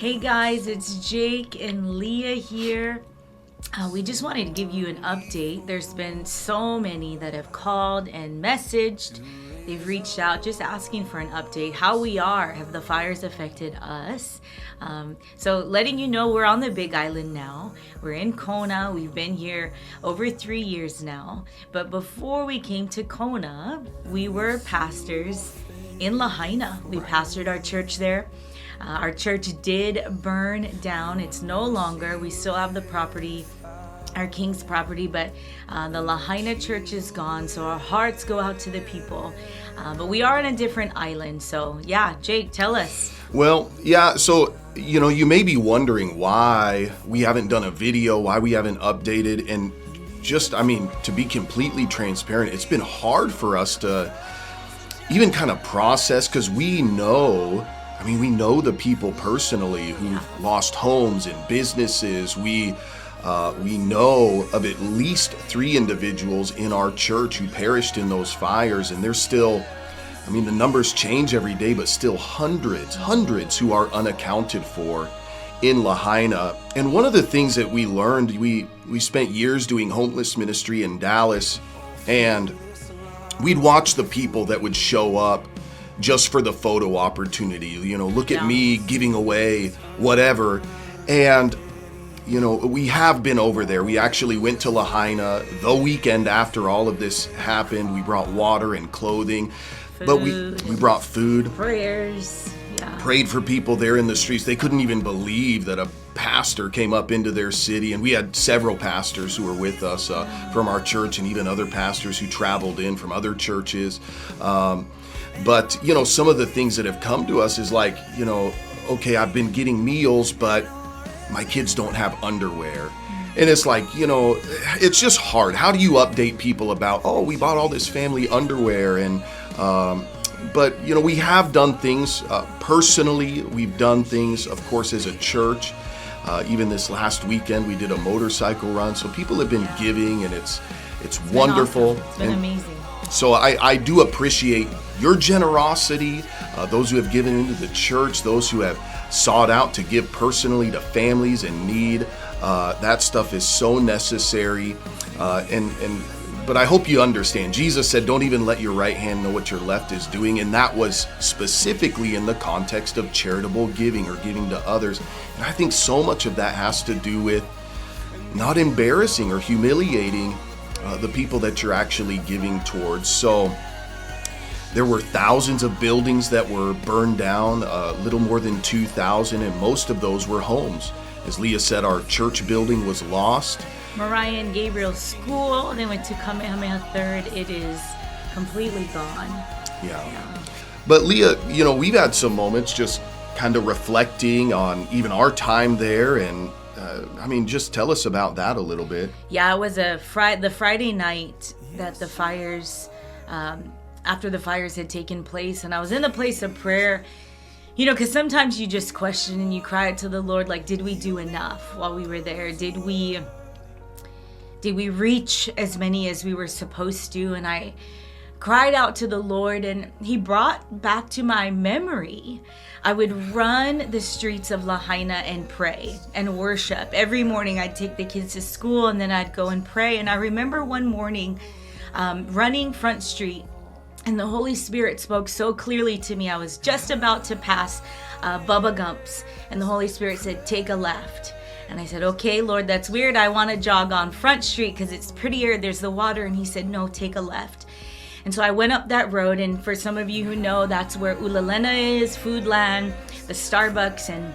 Hey guys, it's Jake and Leah here. We just wanted to give you an update. There's been so many that have called and messaged. They've reached out just asking for an update. How we are, have the fires affected us? So letting you know we're on the Big Island now. We're in Kona. We've been here over 3 years now. But before we came to Kona, we were pastors in Lahaina. We pastored our church there. Our church did burn down. It's no longer. We still have the property, our King's property, but the LAHAINA church is gone. So our hearts go out to the people. But we are on a different island. So yeah, Jake, tell us. Well, yeah, so, you may be wondering why we haven't done a video, why we haven't updated. And just, to be completely transparent, it's been hard for us to even kind of process because we know the people personally who've lost homes and businesses. We know of at least 3 individuals in our church who perished in those fires, and there's still, the numbers change every day, but still hundreds who are unaccounted for in Lahaina. And one of the things that we learned, we spent years doing homeless ministry in Dallas, and we'd watch the people that would show up just for the photo opportunity, look at me giving away whatever. And, we have been over there. We actually went to Lahaina the weekend after all of this happened. We brought water and clothing, but we brought food. Prayers. Prayed for people there in the streets. They couldn't even believe that a pastor came up into their city, and we had several pastors who were with us from our church, and even other pastors who traveled in from other churches. But, some of the things that have come to us is like, okay, I've been getting meals, but my kids don't have underwear. And it's like, it's just hard. How do you update people about, we bought all this family underwear? And, but, we have done things personally. We've done things, of course, as a church. Even this last weekend, we did a motorcycle run. So people have been giving, and it's wonderful. Awesome. It's been amazing. So I do appreciate your generosity, those who have given into the church, those who have sought out to give personally to families in need. That stuff is so necessary. But I hope you understand. Jesus said, don't even let your right hand know what your left is doing. And that was specifically in the context of charitable giving or giving to others. And I think so much of that has to do with not embarrassing or humiliating the people that you're actually giving towards. So there were thousands of buildings that were burned down, a little more than 2,000, and most of those were homes. As Leah said, our church building was lost. Mariah and Gabriel's school, they went to Kamehameha 3rd. It is completely gone. Yeah. But Leah, we've had some moments just kind of reflecting on even our time there, and just tell us about that a little bit. Yeah, it was the Friday night that the fires, after the fires had taken place, and I was in the place of prayer, because sometimes you just question and you cry out to the Lord, like, did we do enough while we were there? Did we reach as many as we were supposed to? And I cried out to the Lord, and He brought back to my memory, I would run the streets of Lahaina and pray and worship. Every morning I'd take the kids to school, and then I'd go and pray. And I remember one morning running Front Street, and the Holy Spirit spoke so clearly to me. I was just about to pass Bubba Gump's, and the Holy Spirit said, take a left. And I said, okay, Lord, that's weird. I want to jog on Front Street because it's prettier. There's the water. And He said, no, take a left. And so I went up that road, and for some of you who know, that's where Ulalena is, Foodland, the Starbucks. And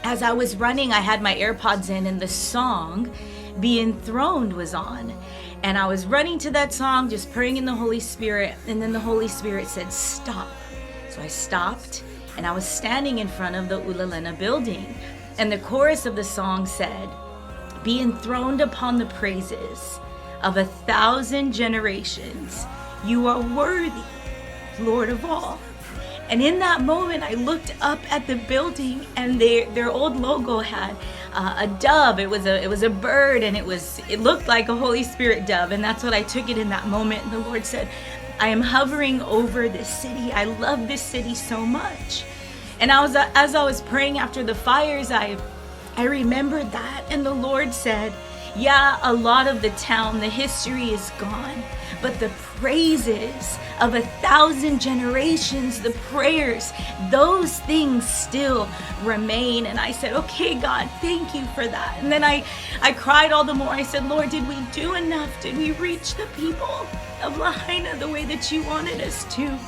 as I was running, I had my AirPods in, and the song Be Enthroned was on. And I was running to that song, just praying in the Holy Spirit. And then the Holy Spirit said, stop. So I stopped, and I was standing in front of the Ulalena building. And the chorus of the song said, be enthroned upon the praises of 1,000 generations. You are worthy, Lord of all. And in that moment, I looked up at the building, and their old logo had a dove. It was a bird, and it looked like a Holy Spirit dove. And that's what I took it in that moment. And the Lord said, I am hovering over this city. I love this city so much. And as I was praying after the fires, I remembered that, and the Lord said, yeah, a lot of the town, the history is gone, but the praises of 1,000 generations, the prayers, those things still remain. And I said, okay, God, thank you for that. And then I cried all the more. I said, Lord, did we do enough? Did we reach the people of Lahaina the way that you wanted us to?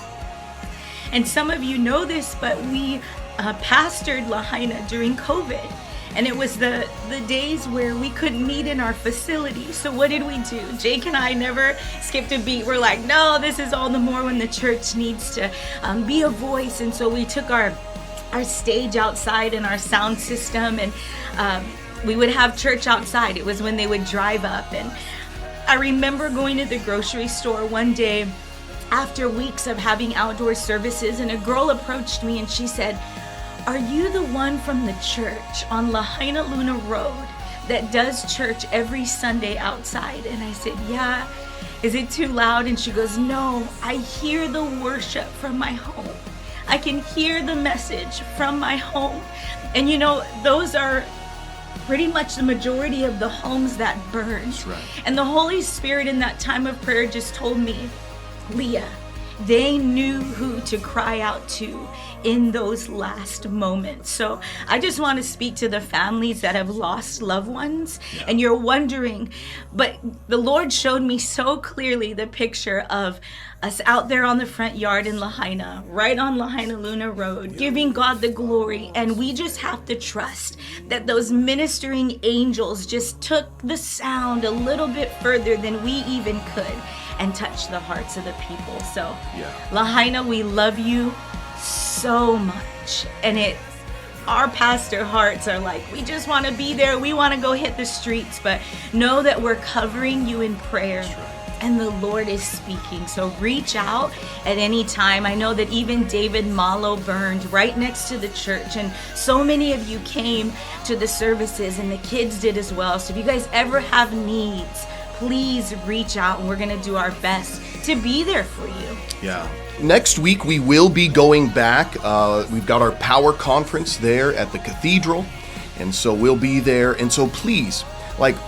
And some of you know this, but we pastored Lahaina during COVID. And it was the days where we couldn't meet in our facility. So what did we do? Jake and I never skipped a beat. We're like, no, this is all the more when the church needs to be a voice. And so we took our stage outside and our sound system, and we would have church outside. It was when they would drive up. And I remember going to the grocery store one day after weeks of having outdoor services, and a girl approached me and she said, are you the one from the church on Lahaina Luna Road that does church every Sunday outside? And I said, yeah. Is it too loud? And she goes, no, I hear the worship from my home. I can hear the message from my home. And you know, those are pretty much the majority of the homes that burned. That's right. And the Holy Spirit in that time of prayer just told me, Leah, they knew who to cry out to in those last moments. So I just want to speak to the families that have lost loved ones. Yeah. And you're wondering, but the Lord showed me so clearly the picture of us out there on the front yard in Lahaina, right on Lahaina Luna Road, giving God the glory. And we just have to trust that those ministering angels just took the sound a little bit further than we even could and touch the hearts of the people. So Lahaina, we love you so much. And our pastor hearts are like, we just want to be there. We want to go hit the streets, but know that we're covering you in prayer. That's right. And the Lord is speaking. So reach out at any time. I know that even David Malo burned right next to the church, and so many of you came to the services, and the kids did as well. So if you guys ever have needs, please reach out, and we're going to do our best to be there for you. Yeah. Next week, we will be going back. We've got our power conference there at the cathedral, and so we'll be there. And so please,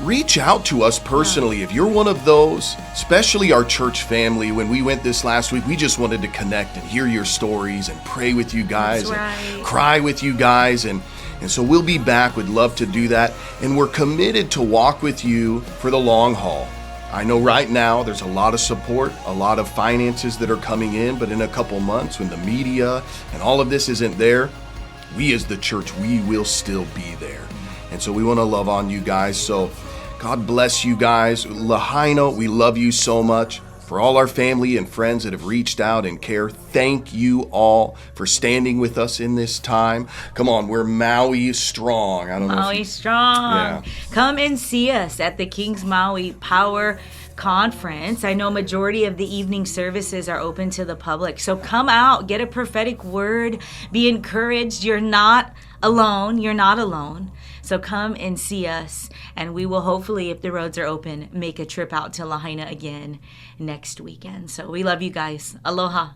reach out to us personally. Yeah. If you're one of those, especially our church family, when we went this last week, we just wanted to connect and hear your stories and pray with you guys. That's right. And cry with you guys. And so we'll be back. We'd love to do that. And we're committed to walk with you for the long haul. I know right now there's a lot of support, a lot of finances that are coming in, but in a couple months when the media and all of this isn't there, we as the church, we will still be there. And so we want to love on you guys. So God bless you guys. Lahaina, we love you so much. For all our family and friends that have reached out and care, thank you all for standing with us in this time. Come on, we're Maui strong. I don't know. Maui strong. Yeah. Come and see us at the King's Maui Power Conference. I know majority of the evening services are open to the public. So come out, get a prophetic word, be encouraged. You're not alone. You're not alone. So come and see us, and we will hopefully, if the roads are open, make a trip out to Lahaina again next weekend. So we love you guys. Aloha.